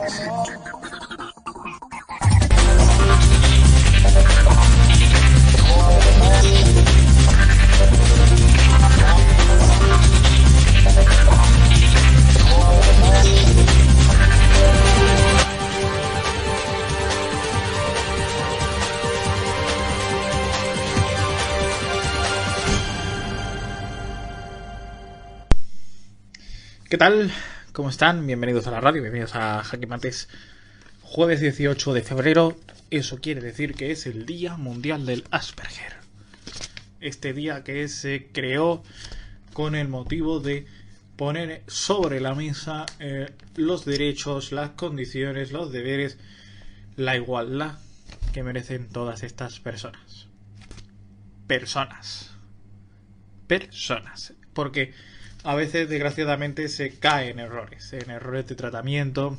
¿Qué tal? ¿Cómo están? Bienvenidos a la radio, bienvenidos a Jaque Mates. Jueves 18 de febrero, eso quiere decir que es el Día Mundial del Asperger. Este día que se creó con el motivo de poner sobre la mesa los derechos, las condiciones, los deberes, la igualdad que merecen todas estas personas. Personas. Porque a veces, desgraciadamente, se cae en errores de tratamiento,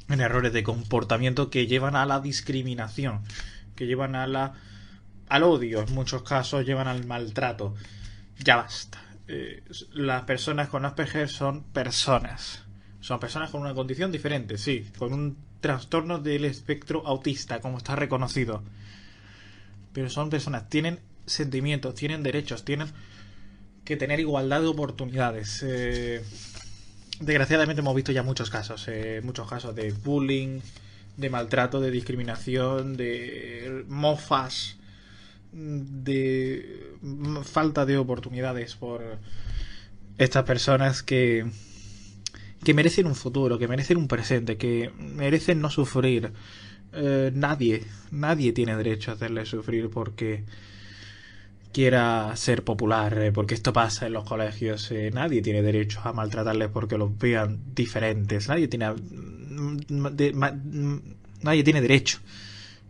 en errores de comportamiento que llevan a la discriminación, que llevan al odio, en muchos casos llevan al maltrato. Ya basta. Las personas con Asperger son personas con una condición diferente, sí, con un trastorno del espectro autista, como está reconocido. Pero son personas, tienen sentimientos, tienen derechos, tienen que tener igualdad de oportunidades. Desgraciadamente hemos visto ya muchos casos de bullying, de maltrato, de discriminación, de mofas, de falta de oportunidades por estas personas que merecen un futuro, que merecen un presente, que merecen no sufrir. Nadie tiene derecho a hacerles sufrir porque quiera ser popular, porque esto pasa en los colegios. Nadie tiene derecho a maltratarles porque los vean diferentes. Nadie tiene derecho.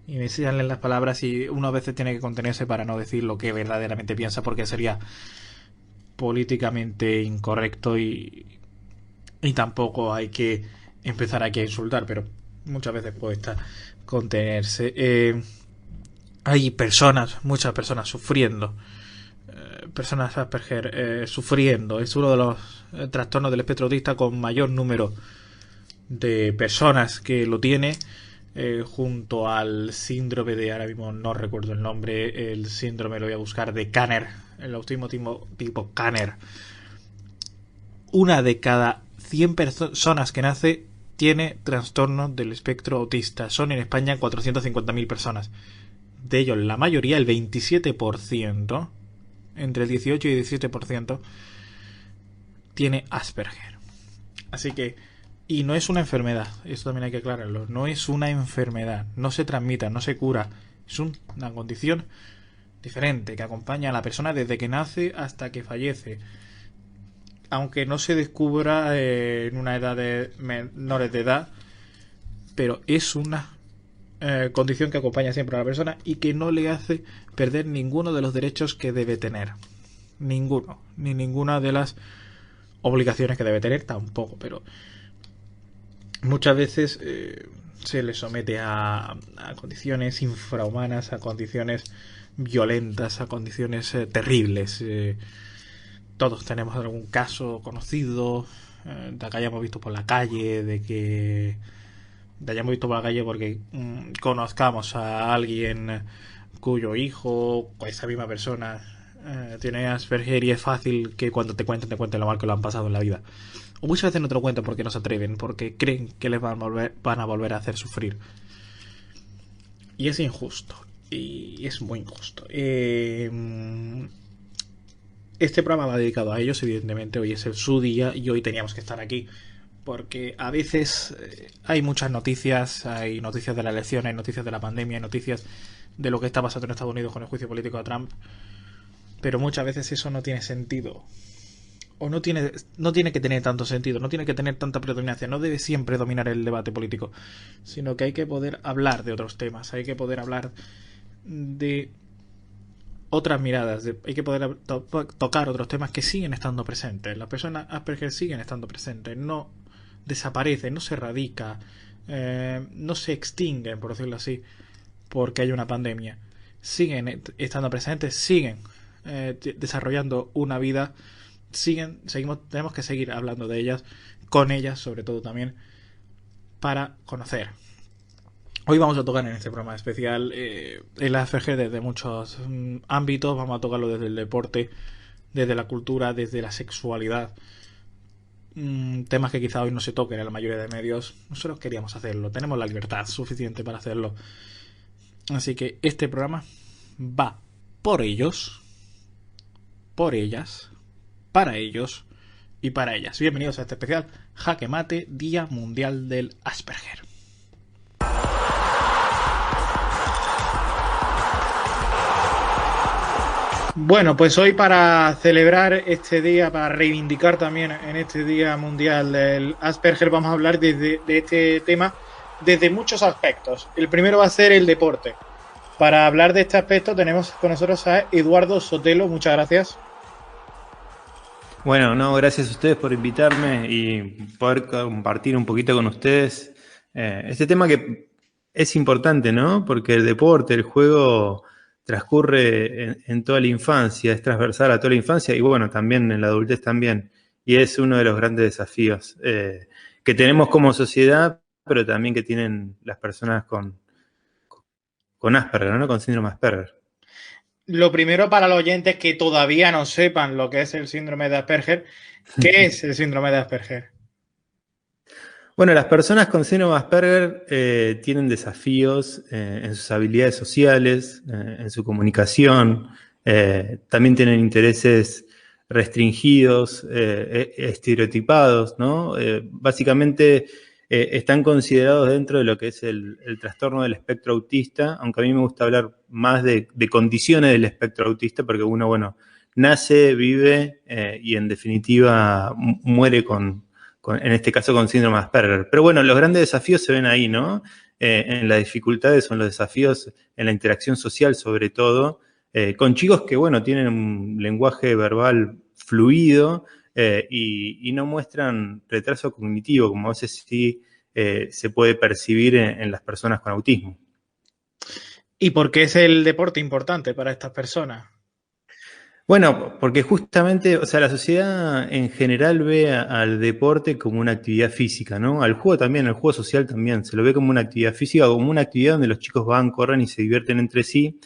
Y me salen las palabras y uno a veces tiene que contenerse para no decir lo que verdaderamente piensa, porque sería políticamente incorrecto y tampoco hay que empezar aquí a insultar, pero muchas veces cuesta contenerse. Hay muchas personas sufriendo, personas Asperger sufriendo. Es uno de los trastornos del espectro autista con mayor número de personas que lo tiene, junto al síndrome de, ahora mismo no recuerdo el nombre, el síndrome, lo voy a buscar, de Kanner, el autismo tipo Kanner. Una de cada 100 personas que nace tiene trastorno del espectro autista. Son en España 450.000 personas. De ellos, la mayoría, el 27%, entre el 18 y el 17%, tiene Asperger. Así que, y no es una enfermedad, eso también hay que aclararlo, no es una enfermedad, no se transmite, no se cura, es una condición diferente que acompaña a la persona desde que nace hasta que fallece. Aunque no se descubra en una edad de menores de edad, pero es una condición que acompaña siempre a la persona y que no le hace perder ninguno de los derechos que debe tener. Ninguno. Ni ninguna de las obligaciones que debe tener tampoco. Pero muchas veces se le somete a condiciones infrahumanas, a condiciones violentas, a condiciones terribles. Todos tenemos algún caso conocido de que hayamos visto por la calle, porque conozcamos a alguien cuyo hijo o esa misma persona tiene Asperger, y es fácil que cuando te cuenten lo mal que lo han pasado en la vida. O muchas veces no te lo cuentan porque no se atreven, porque creen que les van a volver a hacer sufrir. Y es injusto. Y es muy injusto. Este programa va dedicado a ellos, evidentemente. Hoy es su día y hoy teníamos que estar aquí. Porque a veces hay muchas noticias, hay noticias de la elección, hay noticias de la pandemia, hay noticias de lo que está pasando en Estados Unidos con el juicio político a Trump, pero muchas veces eso no tiene sentido, o no tiene que tener tanto sentido, no tiene que tener tanta predominancia, no debe siempre dominar el debate político, sino que hay que poder hablar de otros temas, hay que poder hablar de otras miradas, hay que poder tocar otros temas que siguen estando presentes. Las personas Asperger siguen estando presentes, no desaparecen, no se erradica, no se extinguen, por decirlo así, porque hay una pandemia. Siguen estando presentes, siguen desarrollando una vida, tenemos que seguir hablando de ellas, con ellas sobre todo también, para conocer. Hoy vamos a tocar en este programa especial el Asperger desde muchos ámbitos. Vamos a tocarlo desde el deporte, desde la cultura, desde la sexualidad. Temas que quizá hoy no se toquen en la mayoría de medios. Nosotros queríamos hacerlo. Tenemos la libertad suficiente para hacerlo. Así que este programa va por ellos, por ellas, para ellos y para ellas. Bienvenidos a este especial Jaque Mate, Día Mundial del Asperger. Bueno, pues hoy para celebrar este día, para reivindicar también en este Día Mundial del Asperger, vamos a hablar de este tema desde muchos aspectos. El primero va a ser el deporte. Para hablar de este aspecto tenemos con nosotros a Eduardo Sotelo. Muchas gracias. Bueno, no, gracias a ustedes por invitarme y poder compartir un poquito con ustedes este tema que es importante, ¿no? Porque el deporte, el juego transcurre en toda la infancia, es transversal a toda la infancia y bueno, también en la adultez también. Y es uno de los grandes desafíos que tenemos como sociedad, pero también que tienen las personas con Asperger, ¿no? Con síndrome Asperger. Lo primero para los oyentes que todavía no sepan lo que es el síndrome de Asperger, ¿qué es el síndrome de Asperger? Bueno, las personas con síndrome de Asperger tienen desafíos en sus habilidades sociales, en su comunicación, también tienen intereses restringidos, estereotipados, ¿no? Básicamente están considerados dentro de lo que es el trastorno del espectro autista, aunque a mí me gusta hablar más de condiciones del espectro autista, porque uno, bueno, nace, vive y en definitiva muere en este caso con síndrome de Asperger. Pero bueno, los grandes desafíos se ven ahí, ¿no? En las dificultades son los desafíos en la interacción social, sobre todo, con chicos que, bueno, tienen un lenguaje verbal fluido y no muestran retraso cognitivo, como a veces sí se puede percibir en las personas con autismo. ¿Y por qué es el deporte importante para estas personas? Bueno, porque justamente, o sea, la sociedad en general ve al deporte como una actividad física, ¿no? Al juego también, al juego social también, se lo ve como una actividad física, como una actividad donde los chicos van, corren y se divierten entre sí.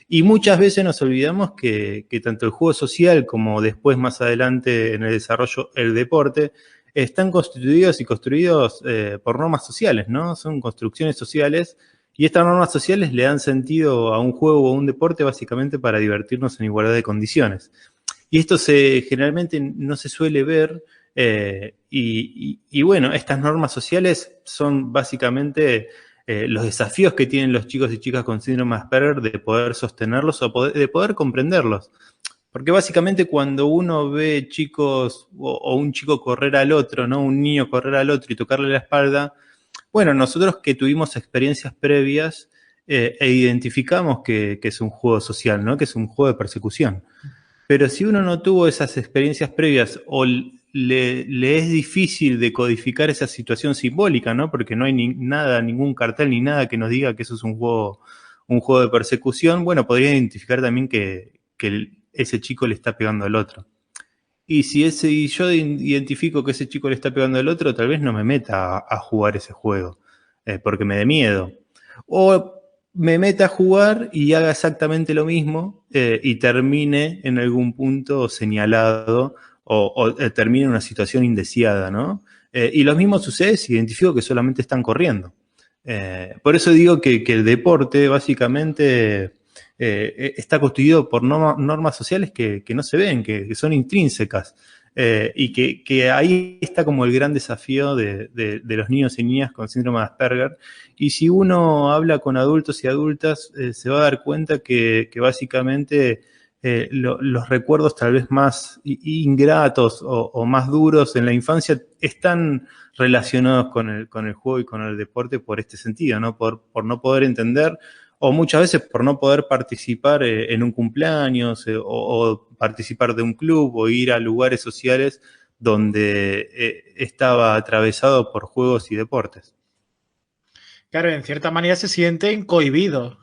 Y muchas veces nos olvidamos que tanto el juego social como después, más adelante en el desarrollo, el deporte, están constituidos y construidos por normas sociales, ¿no? Son construcciones sociales. Y estas normas sociales le dan sentido a un juego o a un deporte básicamente para divertirnos en igualdad de condiciones. Y esto generalmente no se suele ver y bueno, estas normas sociales son básicamente los desafíos que tienen los chicos y chicas con síndrome de Asperger de poder sostenerlos o de poder comprenderlos. Porque básicamente cuando uno ve chicos o un chico correr al otro, ¿no? Un niño correr al otro y tocarle la espalda, bueno, nosotros que tuvimos experiencias previas e identificamos que es un juego social, ¿no? Que es un juego de persecución. Pero si uno no tuvo esas experiencias previas o le es difícil decodificar esa situación simbólica, ¿no? Porque no hay nada, ningún cartel ni nada que nos diga que eso es un juego de persecución, bueno, podría identificar también que ese chico le está pegando al otro. Y si yo identifico que ese chico le está pegando al otro, tal vez no me meta a jugar ese juego, porque me dé miedo. O me meta a jugar y haga exactamente lo mismo y termine en algún punto señalado o termine en una situación indeseada, ¿no? Y lo mismo sucede si identifico que solamente están corriendo. Por eso digo que el deporte básicamente está constituido por normas sociales que no se ven, que son intrínsecas. Y que ahí está como el gran desafío de los niños y niñas con síndrome de Asperger. Y si uno habla con adultos y adultas, se va a dar cuenta que básicamente los recuerdos tal vez más ingratos o más duros en la infancia están relacionados con el juego y con el deporte por este sentido, ¿no? Por no poder entender o muchas veces por no poder participar en un cumpleaños o participar de un club o ir a lugares sociales donde estaba atravesado por juegos y deportes. Claro, en cierta manera se sienten cohibidos.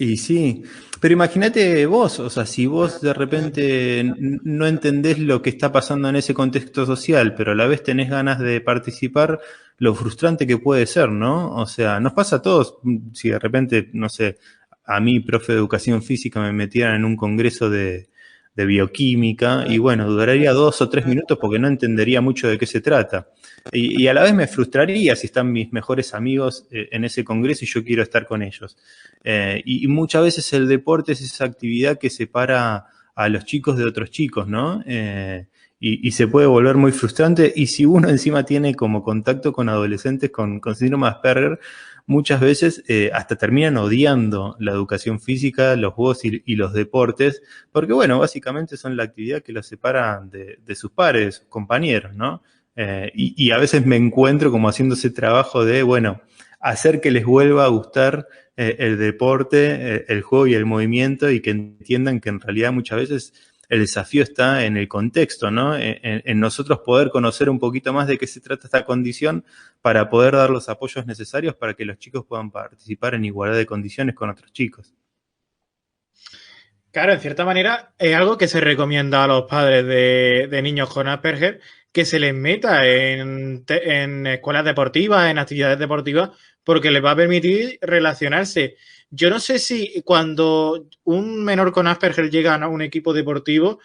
Y sí, pero imagínate vos, o sea, si vos de repente no entendés lo que está pasando en ese contexto social, pero a la vez tenés ganas de participar, lo frustrante que puede ser, ¿no? O sea, nos pasa a todos, si de repente, no sé, a mí, profe de educación física, me metieran en un congreso de bioquímica y bueno, duraría 2 o 3 minutos porque no entendería mucho de qué se trata. Y a la vez me frustraría si están mis mejores amigos en ese congreso y yo quiero estar con ellos. Y muchas veces el deporte es esa actividad que separa a los chicos de otros chicos, ¿no? Y se puede volver muy frustrante. Y si uno encima tiene como contacto con adolescentes con síndrome de Asperger, muchas veces hasta terminan odiando la educación física, los juegos y los deportes, porque bueno, básicamente son la actividad que los separa de sus pares, sus compañeros, ¿no? Y a veces me encuentro como haciendo ese trabajo de, bueno, hacer que les vuelva a gustar el deporte, el juego y el movimiento y que entiendan que en realidad muchas veces el desafío está en el contexto, ¿no? En nosotros poder conocer un poquito más de qué se trata esta condición para poder dar los apoyos necesarios para que los chicos puedan participar en igualdad de condiciones con otros chicos. Claro, en cierta manera es algo que se recomienda a los padres de niños con Asperger que se les meta en escuelas deportivas, en actividades deportivas, porque les va a permitir relacionarse. Yo no sé si cuando un menor con Asperger llega a un equipo deportivo,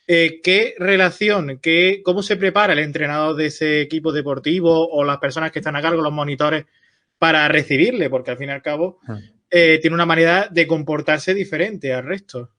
¿qué relación, cómo se prepara el entrenador de ese equipo deportivo o las personas que están a cargo, los monitores, para recibirle? Porque al fin y al cabo tiene una manera de comportarse diferente al resto.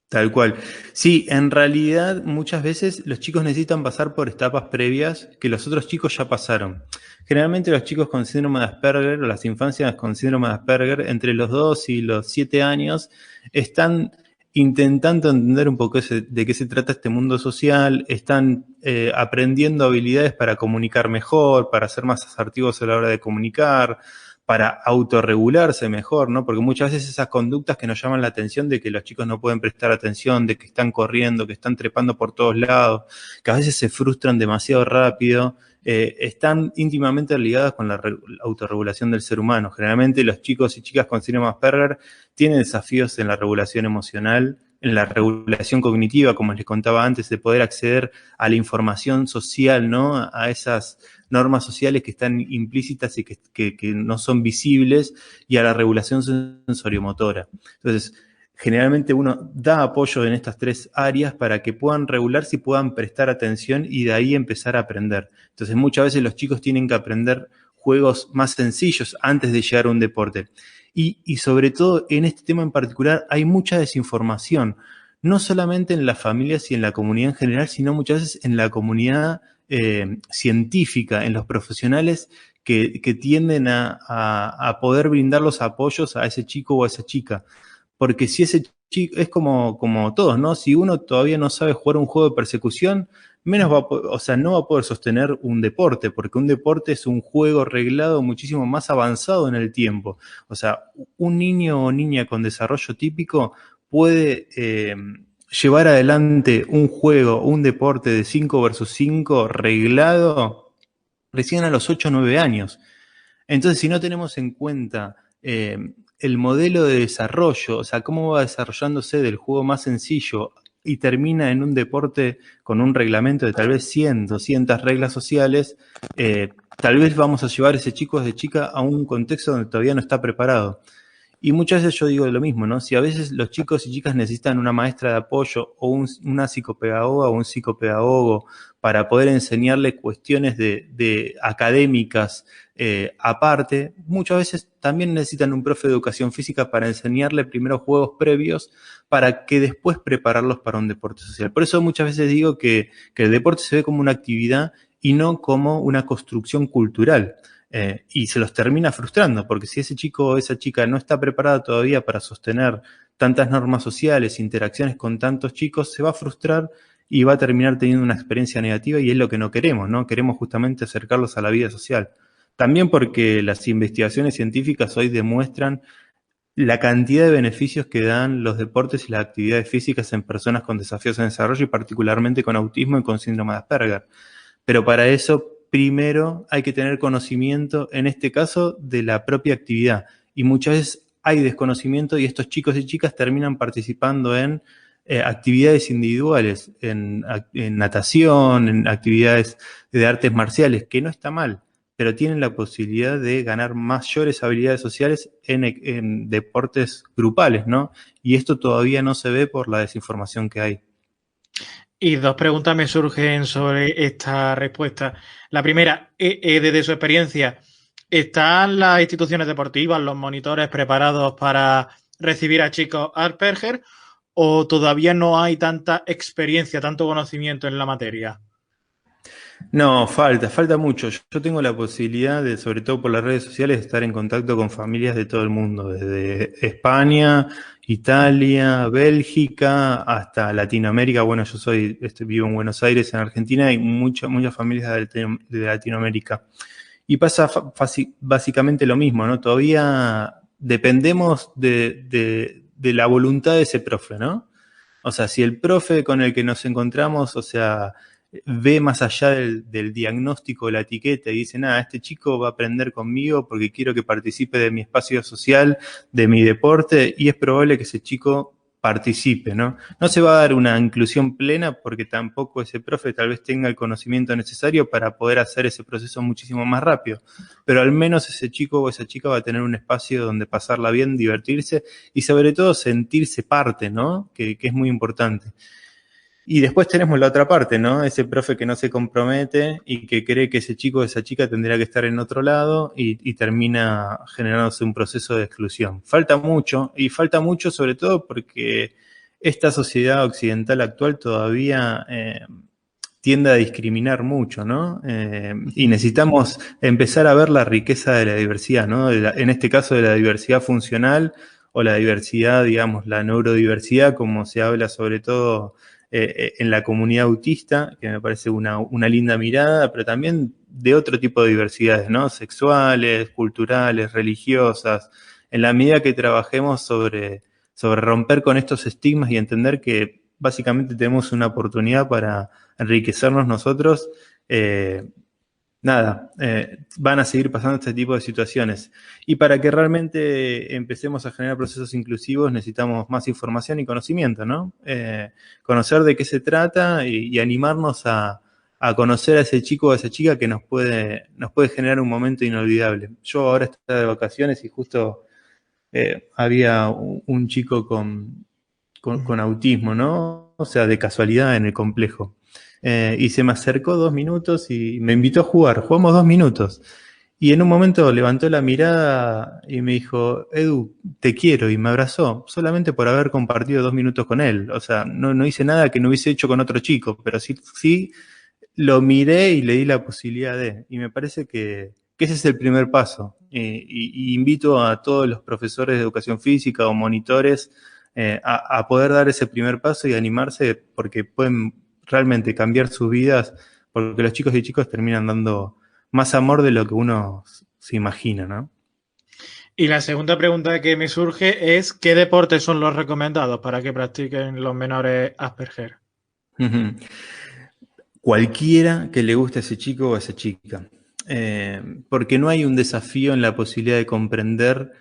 Tal cual. Sí, en realidad muchas veces los chicos necesitan pasar por etapas previas que los otros chicos ya pasaron. Generalmente los chicos con síndrome de Asperger o las infancias con síndrome de Asperger entre los 2 y los 7 años están intentando entender un poco de qué se trata este mundo social, están aprendiendo habilidades para comunicar mejor, para ser más asertivos a la hora de comunicar, para autorregularse mejor, ¿no? Porque muchas veces esas conductas que nos llaman la atención de que los chicos no pueden prestar atención, de que están corriendo, que están trepando por todos lados, que a veces se frustran demasiado rápido, están íntimamente ligadas con la autorregulación del ser humano. Generalmente los chicos y chicas con síndrome de Asperger tienen desafíos en la regulación emocional, en la regulación cognitiva, como les contaba antes, de poder acceder a la información social, ¿no? A esas normas sociales que están implícitas y que no son visibles, y a la regulación sensoriomotora. Entonces, generalmente uno da apoyo en estas 3 áreas para que puedan regularse y puedan prestar atención y de ahí empezar a aprender. Entonces, muchas veces los chicos tienen que aprender juegos más sencillos antes de llegar a un deporte. Y sobre todo en este tema en particular hay mucha desinformación, no solamente en las familias y en la comunidad en general, sino muchas veces en la comunidad científica, en los profesionales que tienden a poder brindar los apoyos a ese chico o a esa chica. Porque si ese chico, es como todos, ¿no? Si uno todavía no sabe jugar un juego de persecución, menos va a, o sea, no va a poder sostener un deporte, porque un deporte es un juego reglado muchísimo más avanzado en el tiempo. O sea, un niño o niña con desarrollo típico puede llevar adelante un juego, un deporte de 5 versus 5 reglado recién a los 8 o 9 años. Entonces, si no tenemos en cuenta el modelo de desarrollo, o sea, cómo va desarrollándose del juego más sencillo y termina en un deporte con un reglamento de tal vez 100, 200 reglas sociales, tal vez vamos a llevar a ese chico o esa chica a un contexto donde todavía no está preparado. Y muchas veces yo digo lo mismo, ¿no? Si a veces los chicos y chicas necesitan una maestra de apoyo o una psicopedagoga o un psicopedagogo para poder enseñarle cuestiones de académicas aparte, muchas veces también necesitan un profe de educación física para enseñarle primero juegos previos para que después prepararlos para un deporte social. Por eso muchas veces digo que el deporte se ve como una actividad y no como una construcción cultural. Y se los termina frustrando, porque si ese chico o esa chica no está preparada todavía para sostener tantas normas sociales, interacciones con tantos chicos, se va a frustrar y va a terminar teniendo una experiencia negativa y es lo que no queremos, ¿no? Queremos justamente acercarlos a la vida social. También porque las investigaciones científicas hoy demuestran la cantidad de beneficios que dan los deportes y las actividades físicas en personas con desafíos en desarrollo y particularmente con autismo y con síndrome de Asperger. Pero para eso, primero hay que tener conocimiento, en este caso, de la propia actividad. Y muchas veces hay desconocimiento y estos chicos y chicas terminan participando en actividades individuales, en natación, en actividades de artes marciales, que no está mal, pero tienen la posibilidad de ganar mayores habilidades sociales en deportes grupales, ¿no? Y esto todavía no se ve por la desinformación que hay. Y dos preguntas me surgen sobre esta respuesta. La primera, desde su experiencia, ¿están las instituciones deportivas, los monitores preparados para recibir a chicos Asperger o todavía no hay tanta experiencia, tanto conocimiento en la materia? No, falta mucho. Yo tengo la posibilidad de, sobre todo por las redes sociales, de estar en contacto con familias de todo el mundo, desde España, Italia, Bélgica, hasta Latinoamérica. Bueno, vivo en Buenos Aires, en Argentina, y muchas familias de Latinoamérica. Y pasa básicamente lo mismo, ¿no? Todavía dependemos de la voluntad de ese profe, ¿no? O sea, si el profe con el que nos encontramos, o sea, ve más allá del diagnóstico de la etiqueta y dice, nada, este chico va a aprender conmigo porque quiero que participe de mi espacio social, de mi deporte, y es probable que ese chico participe, ¿no? No se va a dar una inclusión plena porque tampoco ese profe tal vez tenga el conocimiento necesario para poder hacer ese proceso muchísimo más rápido, pero al menos ese chico o esa chica va a tener un espacio donde pasarla bien, divertirse y sobre todo sentirse parte, ¿no? Que es muy importante. Y después tenemos la otra parte, ¿no? Ese profe que no se compromete y que cree que ese chico o esa chica tendría que estar en otro lado y termina generándose un proceso de exclusión. Falta mucho, y falta mucho sobre todo porque esta sociedad occidental actual todavía tiende a discriminar mucho, ¿no? Y necesitamos empezar a ver la riqueza de la diversidad, ¿no? En este caso de la diversidad funcional o la diversidad, digamos, la neurodiversidad, como se habla sobre todo en la comunidad autista, que me parece una linda mirada, pero también de otro tipo de diversidades, ¿no? Sexuales, culturales, religiosas, en la medida que trabajemos sobre romper con estos estigmas y entender que básicamente tenemos una oportunidad para enriquecernos nosotros, van a seguir pasando este tipo de situaciones. Y para que realmente empecemos a generar procesos inclusivos necesitamos más información y conocimiento, ¿no? Conocer de qué se trata y animarnos a conocer a ese chico o a esa chica que nos puede generar un momento inolvidable. Yo ahora estoy de vacaciones y justo había un chico con autismo, ¿no? O sea, de casualidad en el complejo. Y se me acercó 2 minutos y me invitó a jugar. Jugamos 2 minutos. Y en un momento levantó la mirada y me dijo, Edu, te quiero, y me abrazó, solamente por haber compartido 2 minutos con él. O sea, no hice nada que no hubiese hecho con otro chico, pero sí lo miré y le di la posibilidad de. Y me parece que ese es el primer paso. Y invito a todos los profesores de educación física o monitores a poder dar ese primer paso y animarse porque pueden realmente cambiar sus vidas, porque los chicos y chicos terminan dando más amor de lo que uno se imagina, ¿no? Y la segunda pregunta que me surge es ¿qué deportes son los recomendados para que practiquen los menores Asperger? Cualquiera que le guste a ese chico o a esa chica. Porque no hay un desafío en la posibilidad de comprender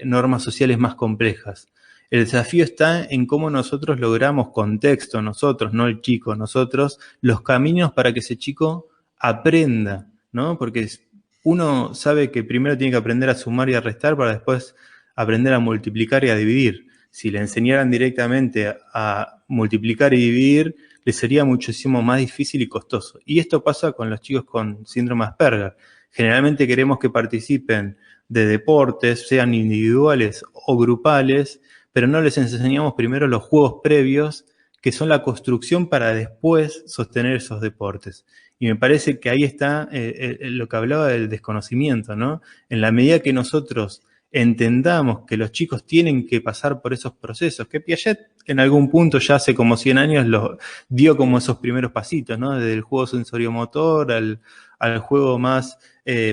normas sociales más complejas. El desafío está en cómo nosotros logramos contexto, nosotros, no el chico, nosotros, los caminos para que ese chico aprenda, ¿no? Porque uno sabe que primero tiene que aprender a sumar y a restar para después aprender a multiplicar y a dividir. Si le enseñaran directamente a multiplicar y dividir, le sería muchísimo más difícil y costoso. Y esto pasa con los chicos con síndrome Asperger. Generalmente queremos que participen de deportes, sean individuales o grupales, pero no les enseñamos primero los juegos previos, que son la construcción para después sostener esos deportes. Y me parece que ahí está lo que hablaba del desconocimiento, ¿no? En la medida que nosotros entendamos que los chicos tienen que pasar por esos procesos, que Piaget en algún punto ya hace como 100 años dio como esos primeros pasitos, ¿no? Desde el juego sensoriomotor al juego más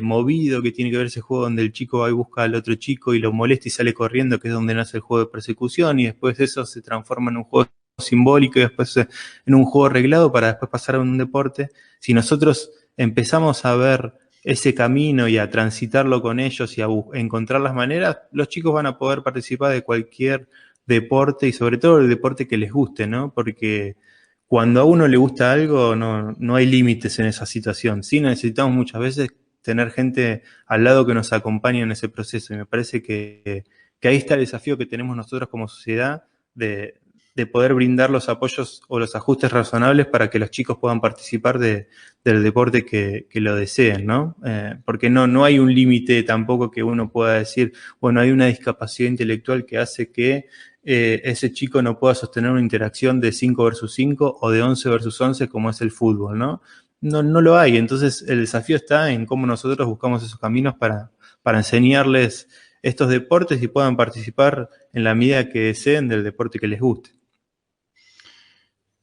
movido, que tiene que ver ese juego donde el chico va y busca al otro chico y lo molesta y sale corriendo, que es donde nace el juego de persecución, y después eso se transforma en un juego simbólico y después en un juego arreglado para después pasar a un deporte. Si nosotros empezamos a ver ese camino y a transitarlo con ellos y a encontrar las maneras, los chicos van a poder participar de cualquier deporte y sobre todo el deporte que les guste, ¿no? Porque cuando a uno le gusta algo, no hay límites en esa situación. Sí necesitamos muchas veces tener gente al lado que nos acompañe en ese proceso. Y me parece que ahí está el desafío que tenemos nosotros como sociedad de poder brindar los apoyos o los ajustes razonables para que los chicos puedan participar del deporte que lo deseen, ¿no? Porque no hay un límite tampoco que uno pueda decir, bueno, hay una discapacidad intelectual que hace que ese chico no pueda sostener una interacción de 5 versus 5 o de 11 versus 11 como es el fútbol, ¿no? No lo hay. Entonces el desafío está en cómo nosotros buscamos esos caminos para enseñarles estos deportes y puedan participar en la medida que deseen del deporte que les guste.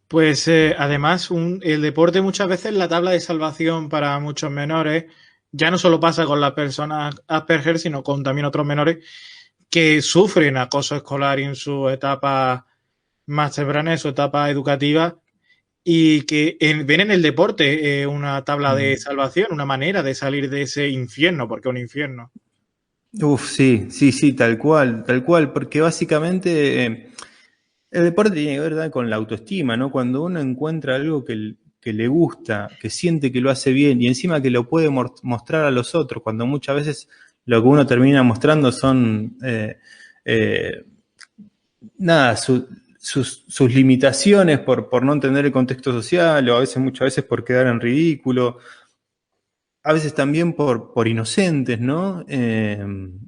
Pues además el deporte muchas veces es la tabla de salvación para muchos menores. Ya no solo pasa con las personas Asperger, sino con también otros menores que sufren acoso escolar en su etapa más temprana, en su etapa educativa, y que ven en el deporte una tabla de salvación, una manera de salir de ese infierno, porque es un infierno. Uf, sí, tal cual, porque básicamente el deporte tiene que ver, ¿verdad?, con la autoestima, ¿no? Cuando uno encuentra algo que le gusta, que siente que lo hace bien y encima que lo puede mostrar a los otros, cuando muchas veces lo que uno termina mostrando son, nada, sus limitaciones por no entender el contexto social o a veces, muchas veces por quedar en ridículo, a veces también por inocentes, ¿no? El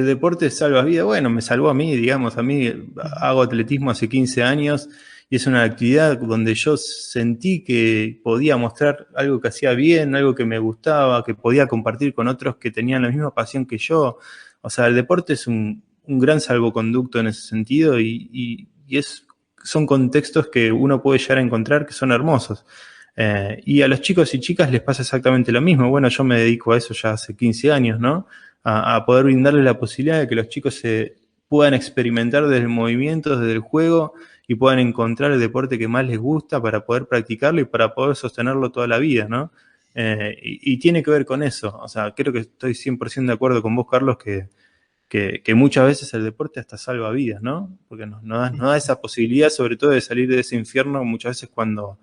deporte salva vidas. Bueno, me salvó a mí, digamos, a mí hago atletismo hace 15 años y es una actividad donde yo sentí que podía mostrar algo que hacía bien, algo que me gustaba, que podía compartir con otros que tenían la misma pasión que yo. O sea, el deporte es un gran salvoconducto en ese sentido y son contextos que uno puede llegar a encontrar que son hermosos. Y a los chicos y chicas les pasa exactamente lo mismo. Bueno, yo me dedico a eso ya hace 15 años, ¿no? A poder brindarles la posibilidad de que los chicos se puedan experimentar desde el movimiento, desde el juego y puedan encontrar el deporte que más les gusta para poder practicarlo y para poder sostenerlo toda la vida, ¿no? Y tiene que ver con eso. O sea, creo que estoy 100% de acuerdo con vos, Carlos, que muchas veces el deporte hasta salva vidas, ¿no? Porque nos da esa posibilidad, sobre todo, de salir de ese infierno muchas veces cuando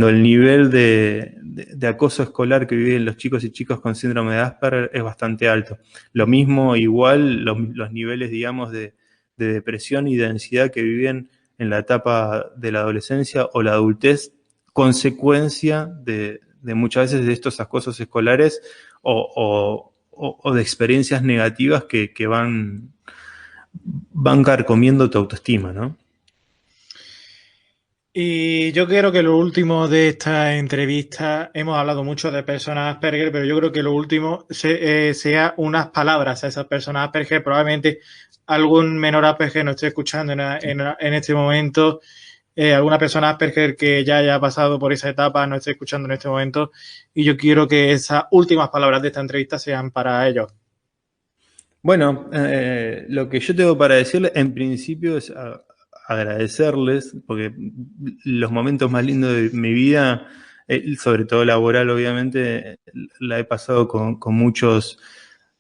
el nivel de acoso escolar que viven los chicos y chicas con síndrome de Asperger es bastante alto. Lo mismo, igual, los niveles, digamos, de depresión y de ansiedad que viven en la etapa de la adolescencia o la adultez, consecuencia de muchas veces de estos acosos escolares o de experiencias negativas que van carcomiendo tu autoestima, ¿no? Y yo creo que lo último de esta entrevista, hemos hablado mucho de personas Asperger, pero yo creo que lo último sea unas palabras a esas personas Asperger. Probablemente algún menor Asperger nos esté escuchando en este momento, alguna persona Asperger que ya haya pasado por esa etapa nos esté escuchando en este momento, y yo quiero que esas últimas palabras de esta entrevista sean para ellos. Bueno, lo que yo tengo para decirles en principio es agradecerles, porque los momentos más lindos de mi vida, sobre todo laboral obviamente, la he pasado con muchos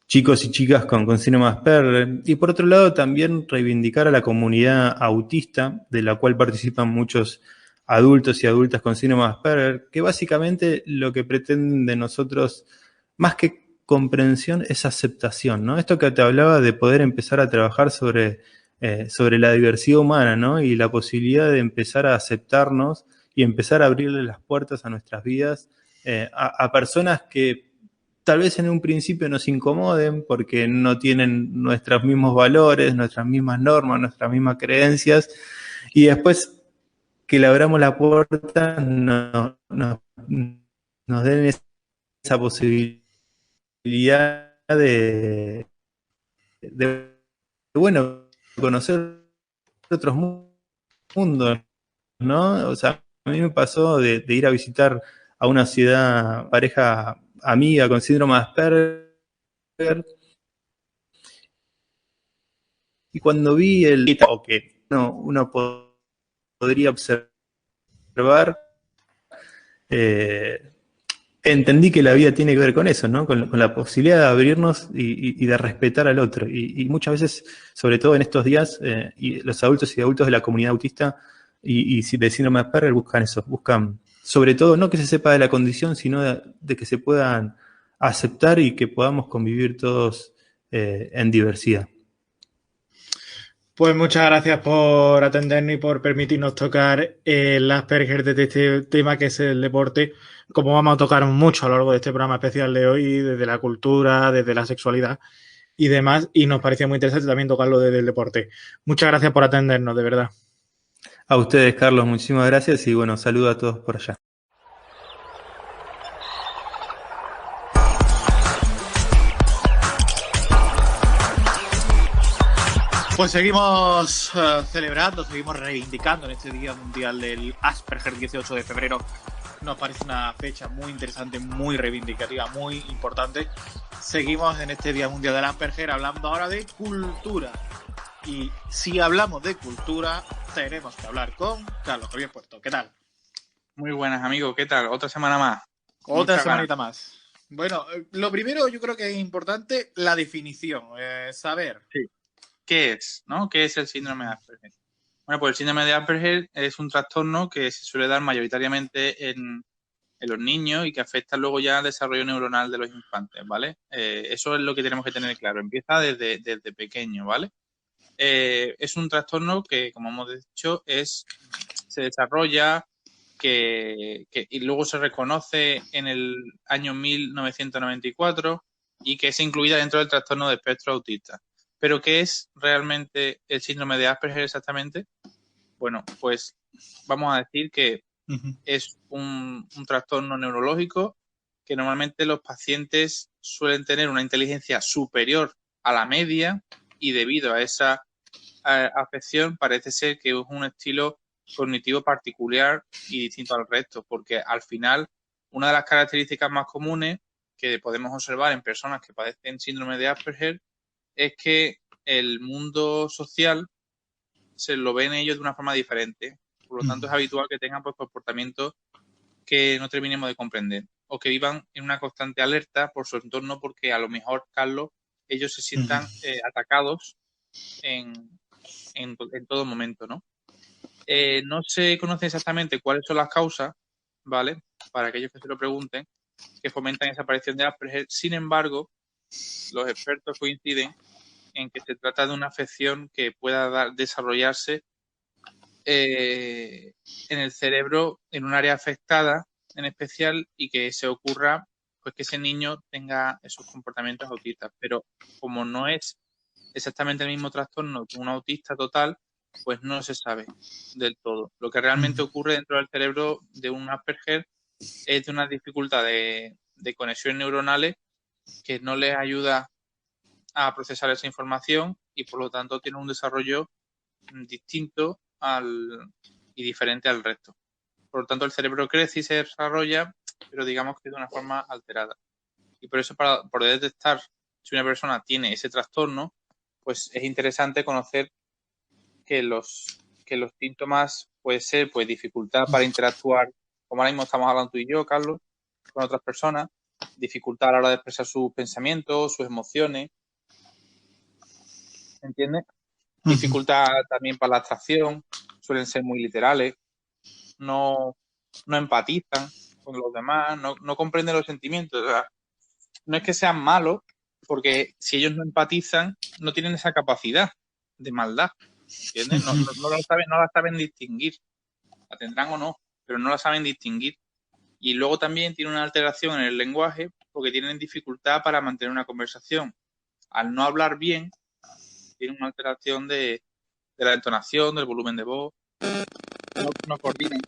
chicos y chicas con síndrome de Asperger. Y por otro lado también reivindicar a la comunidad autista, de la cual participan muchos adultos y adultas con síndrome de Asperger, que básicamente lo que pretenden de nosotros, más que comprensión, es aceptación, ¿no? Esto que te hablaba de poder empezar a trabajar sobre la diversidad humana, ¿no? Y la posibilidad de empezar a aceptarnos y empezar a abrirle las puertas a nuestras vidas a personas que tal vez en un principio nos incomoden porque no tienen nuestros mismos valores, nuestras mismas normas, nuestras mismas creencias, y después que le abramos la puerta nos den esa posibilidad de bueno, conocer otros mundos, ¿no? O sea, a mí me pasó de ir a visitar a una ciudad, pareja amiga con síndrome de Asperger, y cuando vi o que uno podría observar, eh, entendí que la vida tiene que ver con eso, ¿no? Con la posibilidad de abrirnos y de respetar al otro. Y muchas veces, sobre todo en estos días, y los adultos y adultos de la comunidad autista de síndrome de Asperger buscan eso, buscan sobre todo no que se sepa de la condición, sino de que se puedan aceptar y que podamos convivir todos en diversidad. Pues muchas gracias por atendernos y por permitirnos tocar el Asperger de este tema que es el deporte. Como vamos a tocar mucho a lo largo de este programa especial de hoy, desde la cultura, desde la sexualidad y demás, y nos parecía muy interesante también tocarlo desde el deporte. Muchas gracias por atendernos, de verdad. A ustedes, Carlos, muchísimas gracias y bueno, saludo a todos por allá. Pues seguimos celebrando, seguimos reivindicando en este Día Mundial del Asperger, 18 de febrero. Nos parece una fecha muy interesante, muy reivindicativa, muy importante. Seguimos en este Día Mundial del Asperger hablando ahora de cultura. Y si hablamos de cultura, tenemos que hablar con Carlos Javier Puerto. ¿Qué tal? Muy buenas, amigos. ¿Qué tal? Otra semana más. Otra semanita más. Bueno, lo primero yo creo que es importante la definición, saber. Sí. ¿Qué es? ¿No? ¿Qué es el síndrome de Asperger? Bueno, pues el síndrome de Asperger es un trastorno que se suele dar mayoritariamente en los niños y que afecta luego ya al desarrollo neuronal de los infantes, ¿vale? Eso es lo que tenemos que tener claro. Empieza desde pequeño, ¿vale? Es un trastorno que, como hemos dicho, se desarrolla y luego se reconoce en el año 1994 y que es incluida dentro del trastorno de espectro autista. ¿Pero qué es realmente el síndrome de Asperger exactamente? Bueno, pues vamos a decir que es un trastorno neurológico que normalmente los pacientes suelen tener una inteligencia superior a la media y debido a esa afección parece ser que es un estilo cognitivo particular y distinto al resto, porque al final una de las características más comunes que podemos observar en personas que padecen síndrome de Asperger es que el mundo social se lo ven ellos de una forma diferente. Por lo tanto, es habitual que tengan pues, comportamientos que no terminemos de comprender o que vivan en una constante alerta por su entorno porque a lo mejor, Carlos, ellos se sientan atacados en todo momento, ¿no? No se conoce exactamente cuáles son las causas, ¿vale? Para aquellos que se lo pregunten, que fomentan esa aparición de Asperger. Sin embargo, los expertos coinciden en que se trata de una afección que pueda desarrollarse en el cerebro, en un área afectada en especial, y que se ocurra pues que ese niño tenga esos comportamientos autistas. Pero como no es exactamente el mismo trastorno que un autista total, pues no se sabe del todo. Lo que realmente ocurre dentro del cerebro de un Asperger es de una dificultad de conexiones neuronales que no les ayuda a procesar esa información y por lo tanto tiene un desarrollo distinto y diferente al resto. Por lo tanto, el cerebro crece y se desarrolla, pero digamos que de una forma alterada. Y por eso, para poder detectar si una persona tiene ese trastorno, pues es interesante conocer que los síntomas puede ser pues dificultad para interactuar, como ahora mismo estamos hablando tú y yo, Carlos, con otras personas, dificultad a la hora de expresar sus pensamientos, sus emociones, ¿entiendes? Dificultad también para la abstracción, suelen ser muy literales, no empatizan con los demás, no comprenden los sentimientos. O sea, no es que sean malos, porque si ellos no empatizan, no tienen esa capacidad de maldad, ¿entiendes? No la saben distinguir. La tendrán o no, pero no la saben distinguir. Y luego también tienen una alteración en el lenguaje porque tienen dificultad para mantener una conversación. Al no hablar bien, tienen una alteración de la entonación, del volumen de voz, no coordinan.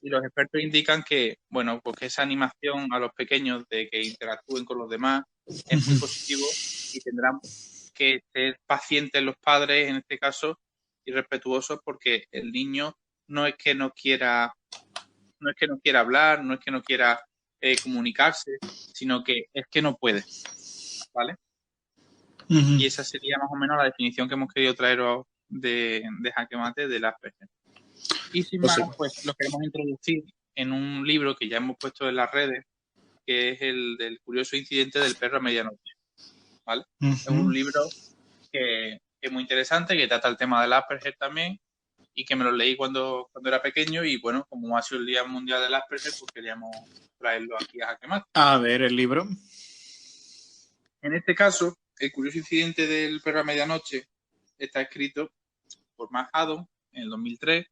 Y los expertos indican que, bueno, pues que esa animación a los pequeños de que interactúen con los demás es muy positivo y tendrán que ser pacientes los padres, en este caso, y respetuosos porque el niño no es que no quiera hablar, no es que no quiera comunicarse, sino que es que no puede, ¿vale? Y esa sería más o menos la definición que hemos querido traeros de Jaque Mate del Asperger. Y sin Pues más, sí. pues lo queremos introducir en un libro que ya hemos puesto en las redes, que es el del curioso incidente del perro a medianoche, ¿vale? Es un libro que es muy interesante, que trata el tema del Asperger también, y que me lo leí cuando era pequeño, y bueno, como ha sido el Día Mundial del Asperger, pues queríamos traerlo aquí a Jaque Mate. A ver, el libro. En este caso, el curioso incidente del perro a medianoche está escrito por Matt Haddon en el 2003.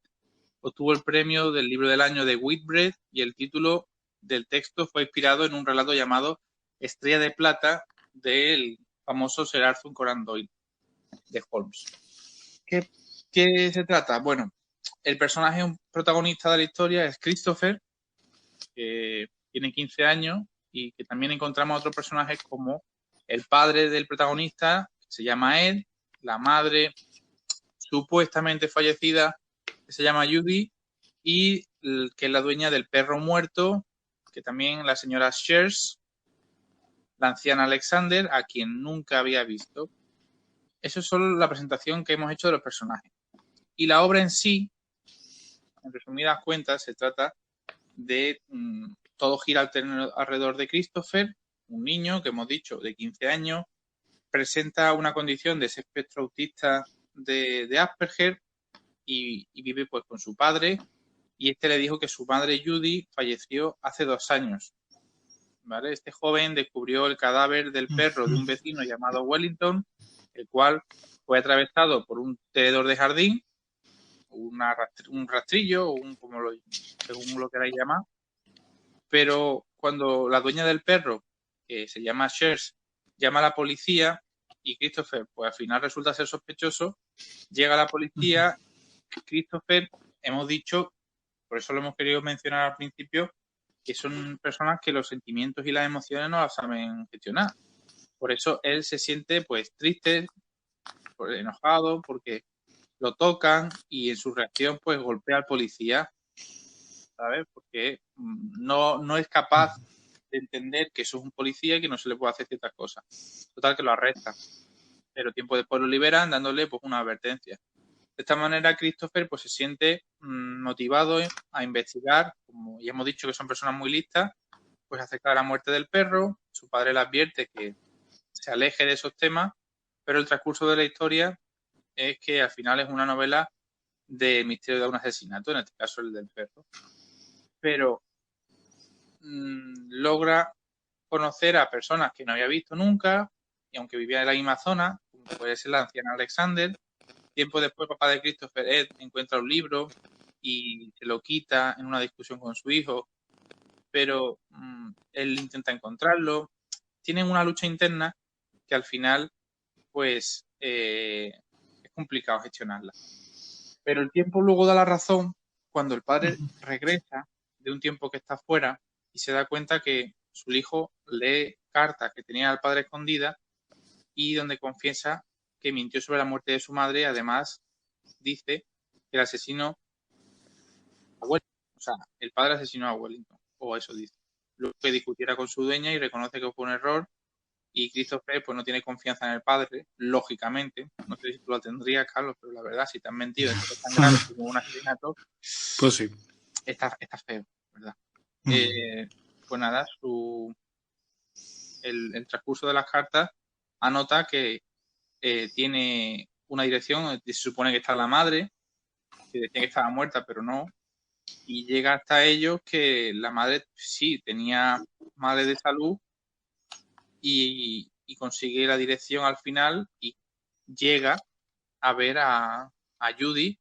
Obtuvo el premio del libro del año de Whitbread y el título del texto fue inspirado en un relato llamado Estrella de Plata del famoso Sir Arthur Conan Doyle de Holmes. ¿Qué se trata? Bueno, el personaje protagonista de la historia es Christopher, que tiene 15 años y que también encontramos otros personajes como el padre del protagonista, que se llama Ed, la madre supuestamente fallecida, que se llama Judy, y que es la dueña del perro muerto, que también la señora Shears, la anciana Alexander, a quien nunca había visto. Eso es solo la presentación que hemos hecho de los personajes. Y la obra en sí, en resumidas cuentas, se trata de todo gira alrededor de Christopher, un niño que hemos dicho de 15 años, presenta una condición de ese espectro autista de Asperger y vive pues con su padre, y este le dijo que su madre Judy falleció hace 2 años. ¿Vale? Este joven descubrió el cadáver del perro de un vecino llamado Wellington, el cual fue atravesado por un tenedor de jardín, un rastrillo, según lo queráis llamar, pero cuando la dueña del perro, que se llama Shears, llama a la policía y Christopher, pues al final resulta ser sospechoso, llega la policía, Christopher, hemos dicho, por eso lo hemos querido mencionar al principio, que son personas que los sentimientos y las emociones no las saben gestionar. Por eso él se siente pues triste, enojado, porque lo tocan y en su reacción pues golpea al policía, ¿sabes? Porque no es capaz de entender que eso es un policía y que no se le puede hacer ciertas cosas. Total, que lo arrestan. Pero tiempo después lo liberan dándole pues una advertencia. De esta manera, Christopher pues se siente motivado a investigar, como ya hemos dicho que son personas muy listas, pues acerca de la muerte del perro. Su padre le advierte que se aleje de esos temas, pero el transcurso de la historia es que al final es una novela de misterio de un asesinato, en este caso el del perro. Pero logra conocer a personas que no había visto nunca, y aunque vivía en la misma zona, como puede ser la anciana Alexander. Tiempo después, papá de Christopher, Ed, encuentra un libro y se lo quita en una discusión con su hijo, pero él intenta encontrarlo. Tienen una lucha interna que al final, pues, es complicado gestionarla. Pero el tiempo luego da la razón cuando el padre regresa de un tiempo que está fuera y se da cuenta que su hijo lee cartas que tenía al padre escondida y donde confiesa que mintió sobre la muerte de su madre. Además, dice que el asesino a Wellington, o sea, el padre asesinó a Wellington, o eso dice. Luego que discutiera con su dueña y reconoce que fue un error, y Christopher pues no tiene confianza en el padre, lógicamente. No sé si tú lo tendrías, Carlos, pero la verdad, si te han mentido en cosas tan graves como un asesinato, Pues sí. está feo, ¿verdad? Pues nada, el transcurso de las cartas anota que tiene una dirección, se supone que está la madre, que decía que estaba muerta, pero no, y llega hasta ellos que la madre sí tenía males de salud y consigue la dirección al final y llega a ver a Judy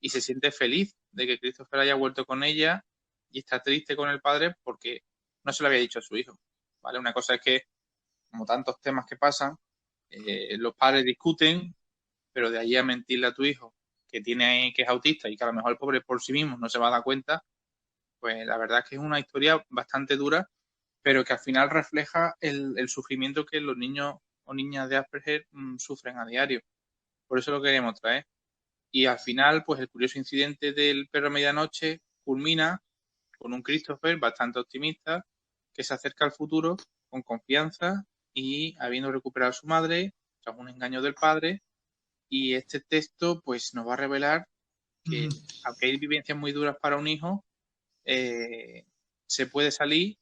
y se siente feliz de que Christopher haya vuelto con ella y está triste con el padre porque no se lo había dicho a su hijo, ¿vale? Una cosa es que, como tantos temas que pasan, los padres discuten, pero de ahí a mentirle a tu hijo que es autista y que a lo mejor el pobre por sí mismo no se va a dar cuenta, pues la verdad es que es una historia bastante dura, pero que al final refleja el sufrimiento que los niños o niñas de Asperger sufren a diario. Por eso lo queremos traer. Y al final, pues el curioso incidente del perro a medianoche culmina con un Christopher bastante optimista que se acerca al futuro con confianza y habiendo recuperado a su madre tras un engaño del padre. Y este texto pues nos va a revelar que aunque hay vivencias muy duras para un hijo, se puede salir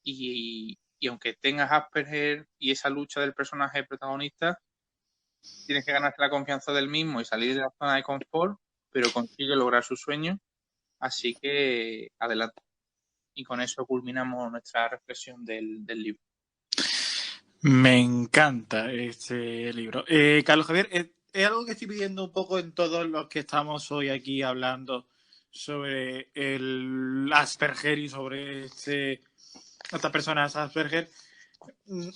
y aunque tengas Asperger y esa lucha del personaje protagonista, tienes que ganarte la confianza del mismo y salir de la zona de confort, pero consigue lograr su sueño. Así que adelante. Y con eso culminamos nuestra reflexión del libro. Me encanta este libro. Carlos Javier, es algo que estoy pidiendo un poco en todos los que estamos hoy aquí hablando sobre el Asperger y sobre estas personas Asperger.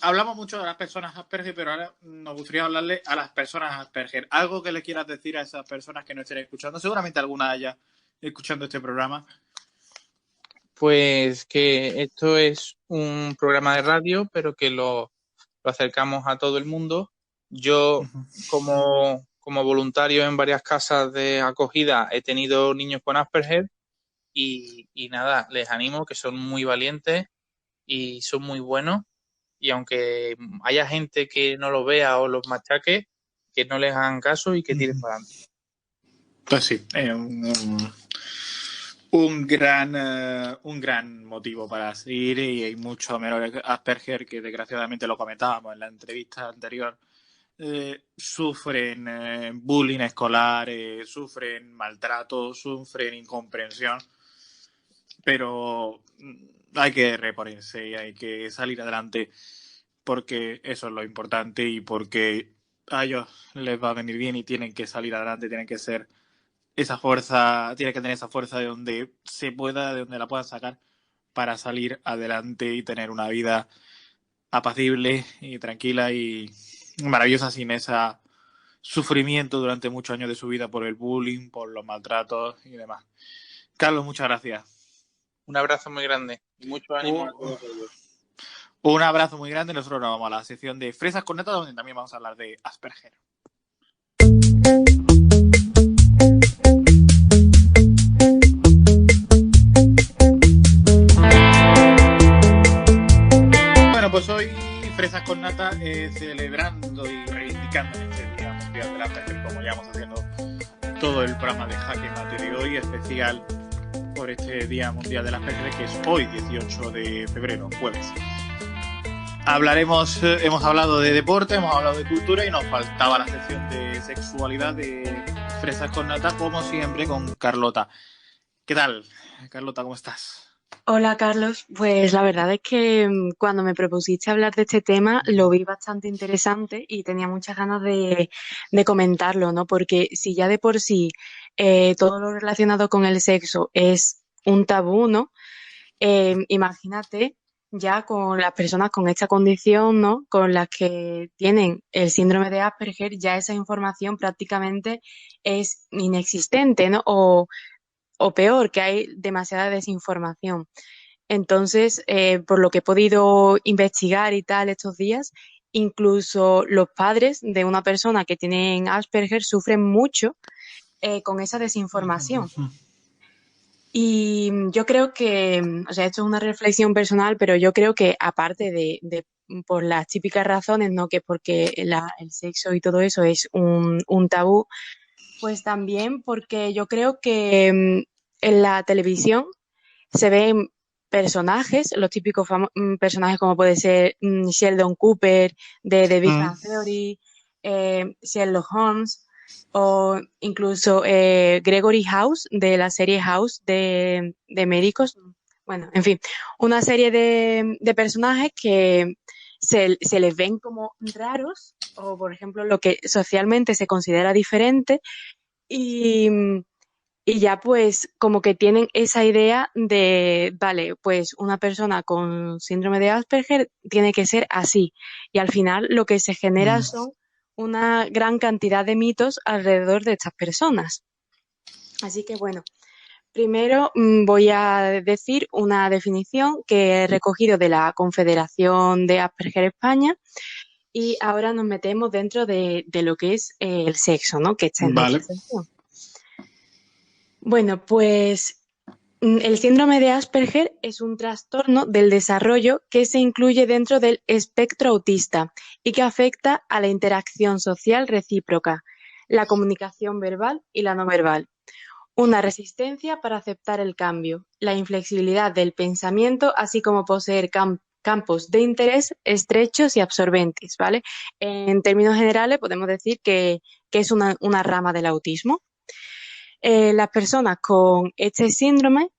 Hablamos mucho de las personas Asperger, pero ahora nos gustaría hablarle a las personas Asperger. Algo que le quieras decir a esas personas que no estén escuchando, seguramente alguna haya escuchando este programa. Pues que esto es un programa de radio, pero que lo acercamos a todo el mundo. Yo, como voluntario en varias casas de acogida, he tenido niños con Asperger y nada, les animo, que son muy valientes y son muy buenos. Y aunque haya gente que no lo vea o los machaque, que no les hagan caso y que tiren para adelante. Pues sí, un gran motivo para seguir, y hay muchos menores Asperger que desgraciadamente lo comentábamos en la entrevista anterior, sufren bullying escolar, sufren maltrato, sufren incomprensión, pero hay que reponerse y hay que salir adelante, porque eso es lo importante y porque a ellos les va a venir bien y tienen que salir adelante, tienen que ser esa fuerza, tiene que tener esa fuerza de donde se pueda, de donde la puedan sacar para salir adelante y tener una vida apacible y tranquila y maravillosa, sin ese sufrimiento durante muchos años de su vida por el bullying, por los maltratos y demás. Carlos, muchas gracias. Un abrazo muy grande y mucho ánimo a todos ellos. Un abrazo muy grande. Nosotros nos vamos a la sección de Fresas con Nata, donde también vamos a hablar de Asperger. Pues hoy, Fresas con Nata, celebrando y reivindicando este Día Mundial del Asperger, como ya vamos haciendo todo el programa de Jaque Mate de hoy, especial por este Día Mundial del Asperger, que es hoy, 18 de febrero, jueves. Hemos hablado de deporte, hemos hablado de cultura y nos faltaba la sección de sexualidad de Fresas con Nata, como siempre, con Carlota. ¿Qué tal, Carlota? ¿Cómo estás? Hola Carlos, pues la verdad es que cuando me propusiste hablar de este tema lo vi bastante interesante y tenía muchas ganas de comentarlo, ¿no? Porque si ya de por sí todo lo relacionado con el sexo es un tabú, ¿no? Imagínate ya con las personas con esta condición, ¿no? Con las que tienen el síndrome de Asperger, ya esa información prácticamente es inexistente, ¿no? O peor, que hay demasiada desinformación. Entonces, por lo que he podido investigar y tal estos días, incluso los padres de una persona que tienen Asperger sufren mucho con esa desinformación. Y yo creo que, o sea, esto es una reflexión personal, pero yo creo que aparte de por las típicas razones, ¿no? Que porque el sexo y todo eso es un tabú, pues también porque yo creo que en la televisión se ven personajes, los típicos personajes como puede ser Sheldon Cooper de The Big Bang Theory, Sherlock Holmes o incluso Gregory House de la serie House de médicos. Bueno, en fin, una serie de personajes que se les ven como raros o, por ejemplo, lo que socialmente se considera diferente y ya pues como que tienen esa idea de, vale, pues una persona con síndrome de Asperger tiene que ser así. Y al final lo que se genera son una gran cantidad de mitos alrededor de estas personas. Así que bueno, primero voy a decir una definición que he recogido de la Confederación de Asperger España. Y ahora nos metemos dentro de lo que es el sexo, ¿no? Que está en nuestra sección. Bueno, pues el síndrome de Asperger es un trastorno del desarrollo que se incluye dentro del espectro autista y que afecta a la interacción social recíproca, la comunicación verbal y la no verbal. una resistencia para aceptar el cambio, la inflexibilidad del pensamiento, así como poseer campos de interés estrechos y absorbentes, ¿vale? En términos generales podemos decir que es una rama del autismo. Las personas con este síndrome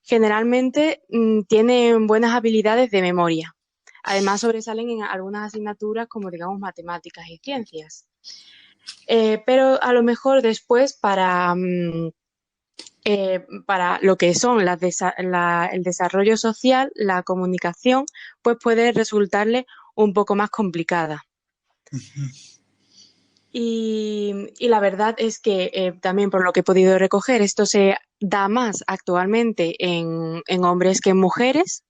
generalmente tienen buenas habilidades de memoria. Además, sobresalen en algunas asignaturas como, digamos, matemáticas y ciencias. Pero a lo mejor después para lo que son el desarrollo social, la comunicación, pues puede resultarle un poco más complicada. Y la verdad es que también por lo que he podido recoger, esto se da más actualmente en hombres que en mujeres,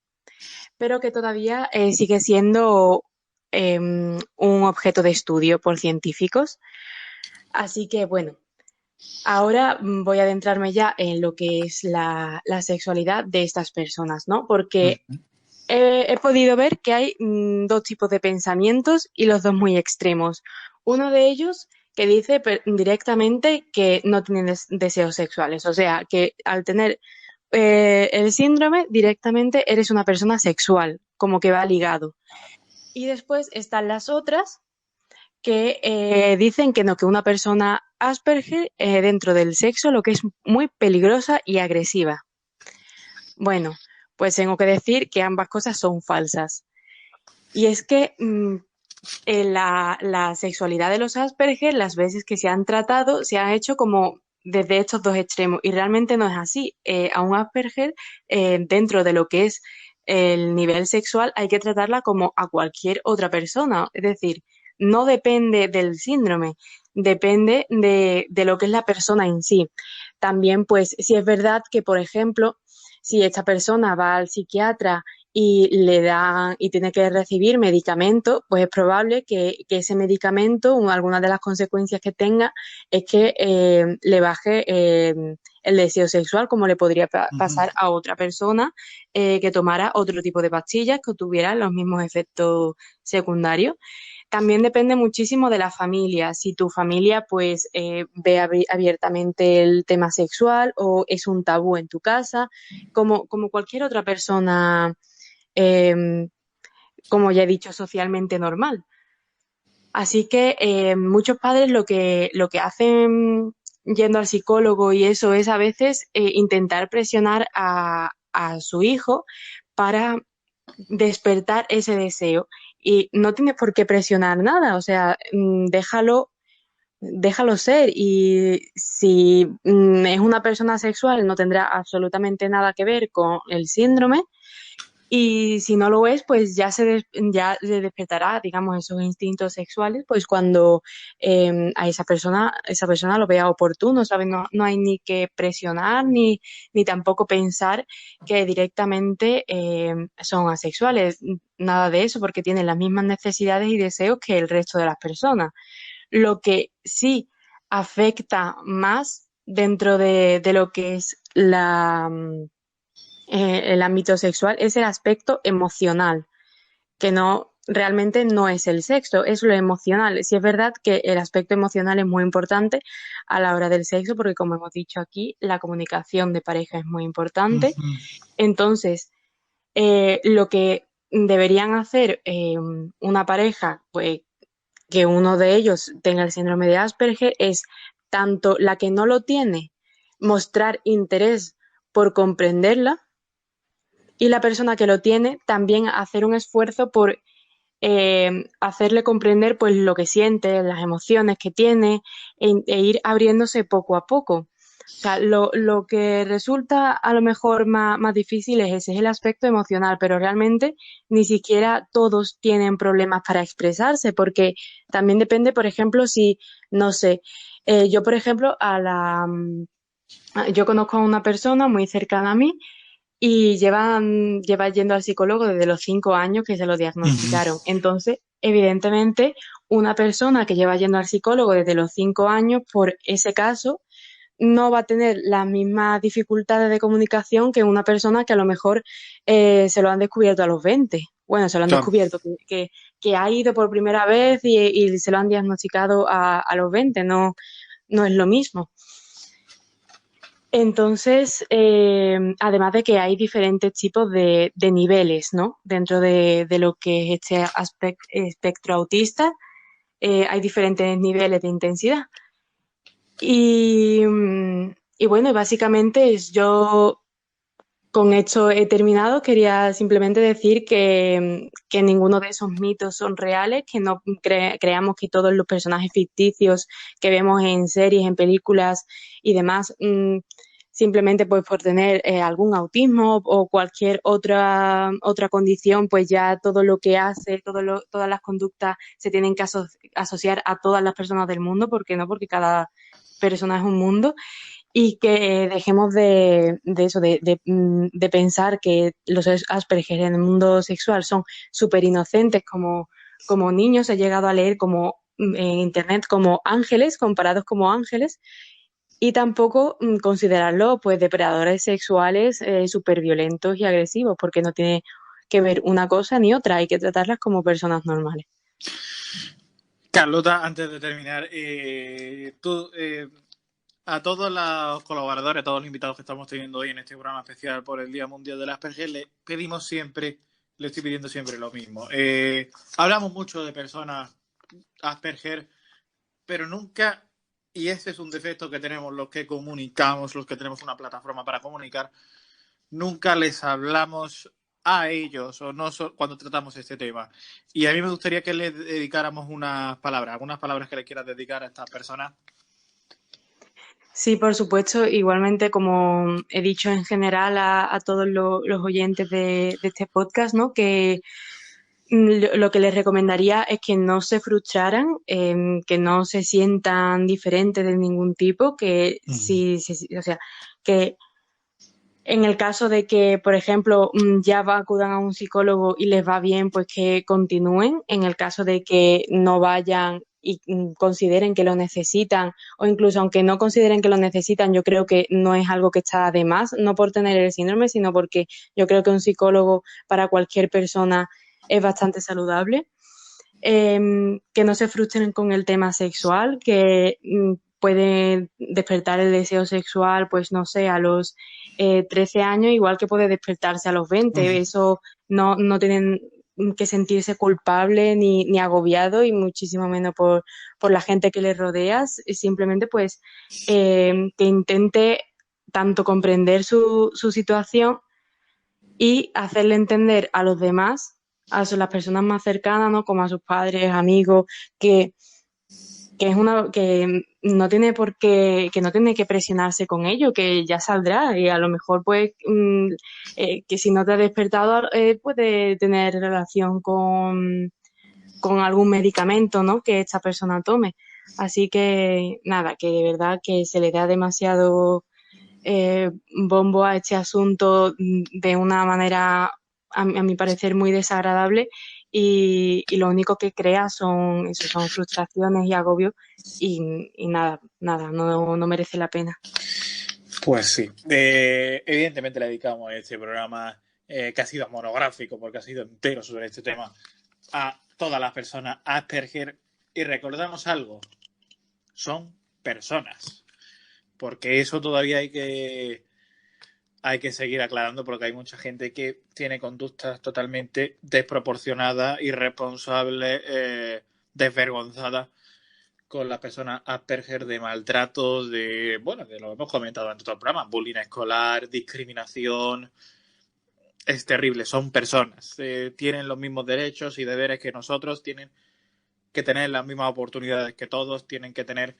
pero que todavía sigue siendo un objeto de estudio por científicos. Así que bueno, ahora voy a adentrarme ya en lo que es la sexualidad de estas personas, ¿no? Porque he podido ver que hay dos tipos de pensamientos y los dos muy extremos. Uno de ellos que dice directamente que no tienen deseos sexuales, o sea, que al tener el síndrome directamente eres una persona sexual, como que va ligado. Y después están las otras que dicen que no, que una persona Asperger dentro del sexo lo que es muy peligrosa y agresiva. Bueno, pues tengo que decir que ambas cosas son falsas. Y es que la sexualidad de los Asperger, las veces que se han tratado, se han hecho como desde estos dos extremos y realmente no es así. A un Asperger, dentro de lo que es el nivel sexual, hay que tratarla como a cualquier otra persona. Es decir, no depende del síndrome, depende de lo que es la persona en sí. También, pues, si es verdad que, por ejemplo, si esta persona va al psiquiatra y le dan y tiene que recibir medicamento, pues es probable que ese medicamento, alguna de las consecuencias que tenga, es que le baje el deseo sexual, como le podría pasar a otra persona que tomara otro tipo de pastillas que tuviera los mismos efectos secundarios. También depende muchísimo de la familia. Si tu familia pues ve abiertamente el tema sexual o es un tabú en tu casa, como cualquier otra persona, eh, como ya he dicho, socialmente normal. Así que muchos padres lo que hacen yendo al psicólogo y eso es a veces intentar presionar a su hijo para despertar ese deseo. Y no tienes por qué presionar nada, o sea, déjalo ser. Y si es una persona sexual, no tendrá absolutamente nada que ver con el síndrome. Y si no lo es, pues ya se despertará, digamos, esos instintos sexuales, pues cuando a esa persona lo vea oportuno, ¿sabes? No, no hay ni que presionar ni tampoco pensar que directamente son asexuales. Nada de eso, porque tienen las mismas necesidades y deseos que el resto de las personas. Lo que sí afecta más dentro de lo que es el ámbito sexual es el aspecto emocional, que no realmente no es el sexo, es lo emocional. Sí es verdad que el aspecto emocional es muy importante a la hora del sexo, porque como hemos dicho aquí, la comunicación de pareja es muy importante. Entonces, lo que deberían hacer una pareja, pues que uno de ellos tenga el síndrome de Asperger, es tanto la que no lo tiene, mostrar interés por comprenderla, y la persona que lo tiene también hacer un esfuerzo por hacerle comprender pues lo que siente, las emociones que tiene e ir abriéndose poco a poco. O sea, lo que resulta a lo mejor más difícil es ese, es el aspecto emocional, pero realmente ni siquiera todos tienen problemas para expresarse, porque también depende, por ejemplo, si, no sé, yo por ejemplo, yo conozco a una persona muy cercana a mí y lleva yendo al psicólogo desde los 5 años que se lo diagnosticaron. Entonces, evidentemente, una persona que lleva yendo al psicólogo desde los 5 años, por ese caso, no va a tener las mismas dificultades de comunicación que una persona que a lo mejor se lo han descubierto a los 20. Bueno, se lo han Claro. descubierto, que ha ido por primera vez y se lo han diagnosticado a los 20, no es lo mismo. Entonces, además de que hay diferentes tipos de niveles, ¿no? Dentro de lo que es este espectro autista, hay diferentes niveles de intensidad. Y bueno, básicamente yo con esto he terminado. Quería simplemente decir que ninguno de esos mitos son reales, que no creamos que todos los personajes ficticios que vemos en series, en películas y demás, simplemente pues por tener algún autismo o cualquier otra condición, pues ya todo lo que hace, todas las conductas se tienen que asociar a todas las personas del mundo. ¿Por qué no? Porque cada persona es un mundo. Y que dejemos de pensar que los Asperger en el mundo sexual son súper inocentes como niños. He llegado a leer como en internet como ángeles, comparados como ángeles, y tampoco considerarlos pues depredadores sexuales súper violentos y agresivos, porque no tiene que ver una cosa ni otra. Hay que tratarlas como personas normales. Carlota, antes de terminar, tú, a todos los colaboradores, a todos los invitados que estamos teniendo hoy en este programa especial por el Día Mundial del Asperger, le estoy pidiendo siempre lo mismo. Hablamos mucho de personas Asperger, pero nunca, y ese es un defecto que tenemos los que comunicamos, los que tenemos una plataforma para comunicar, nunca les hablamos a ellos o no cuando tratamos este tema. Y a mí me gustaría que les dedicáramos algunas palabras que le quieras dedicar a estas personas. Sí, por supuesto. Igualmente, como he dicho en general a todos los oyentes de este podcast, ¿no? Que lo que les recomendaría es que no se frustraran, que no se sientan diferentes de ningún tipo, que o sea, que en el caso de que, por ejemplo, ya acudan a un psicólogo y les va bien, pues que continúen. En el caso de que no vayan y consideren que lo necesitan, o incluso aunque no consideren que lo necesitan, yo creo que no es algo que está de más, no por tener el síndrome, sino porque yo creo que un psicólogo para cualquier persona es bastante saludable. Que no se frustren con el tema sexual, que puede despertar el deseo sexual, pues no sé, a los 13 años, igual que puede despertarse a los 20. Eso no tienen que sentirse culpable ni agobiado, y muchísimo menos por la gente que les rodea. Simplemente pues que intente tanto comprender su situación y hacerle entender a los demás, a las personas más cercanas, ¿no? Como a sus padres, amigos, que no tiene que no tiene que presionarse con ello, que ya saldrá, y a lo mejor pues que si no te ha despertado puede tener relación con algún medicamento, ¿no? Que esta persona tome. Así que nada, que de verdad que se le da demasiado bombo a este asunto de una manera, a mi parecer, muy desagradable, y lo único que crea son frustraciones y agobios, y nada, no merece la pena. Pues sí, evidentemente le dedicamos este programa que ha sido monográfico, porque ha sido entero sobre este tema, a todas las personas Asperger, y recordamos algo, son personas, porque eso todavía hay que seguir aclarando, porque hay mucha gente que tiene conductas totalmente desproporcionadas, irresponsables, desvergonzadas con las personas Asperger, de maltrato, que lo hemos comentado en todo el programa, bullying escolar, discriminación. Es terrible, son personas, tienen los mismos derechos y deberes que nosotros, tienen que tener las mismas oportunidades que todos, tienen que tener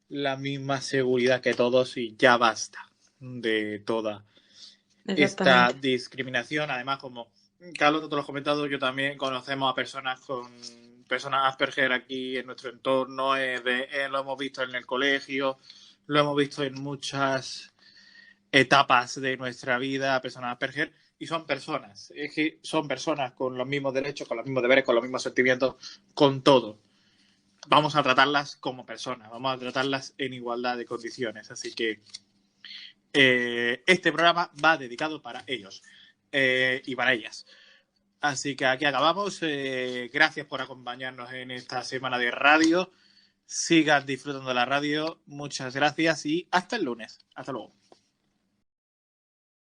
la misma seguridad que todos, y ya basta de toda esta discriminación. Además, como Carlos, tú lo has comentado, yo también conocemos a personas Asperger aquí en nuestro entorno, lo hemos visto en el colegio, lo hemos visto en muchas etapas de nuestra vida, personas Asperger, y son personas, es que son personas con los mismos derechos, con los mismos deberes, con los mismos sentimientos, con todo. Vamos a tratarlas como personas, vamos a tratarlas en igualdad de condiciones, así que este programa va dedicado para ellos y para ellas. Así que aquí acabamos. Gracias por acompañarnos en esta semana de radio. Sigan disfrutando de la radio. Muchas gracias y hasta el lunes. Hasta luego.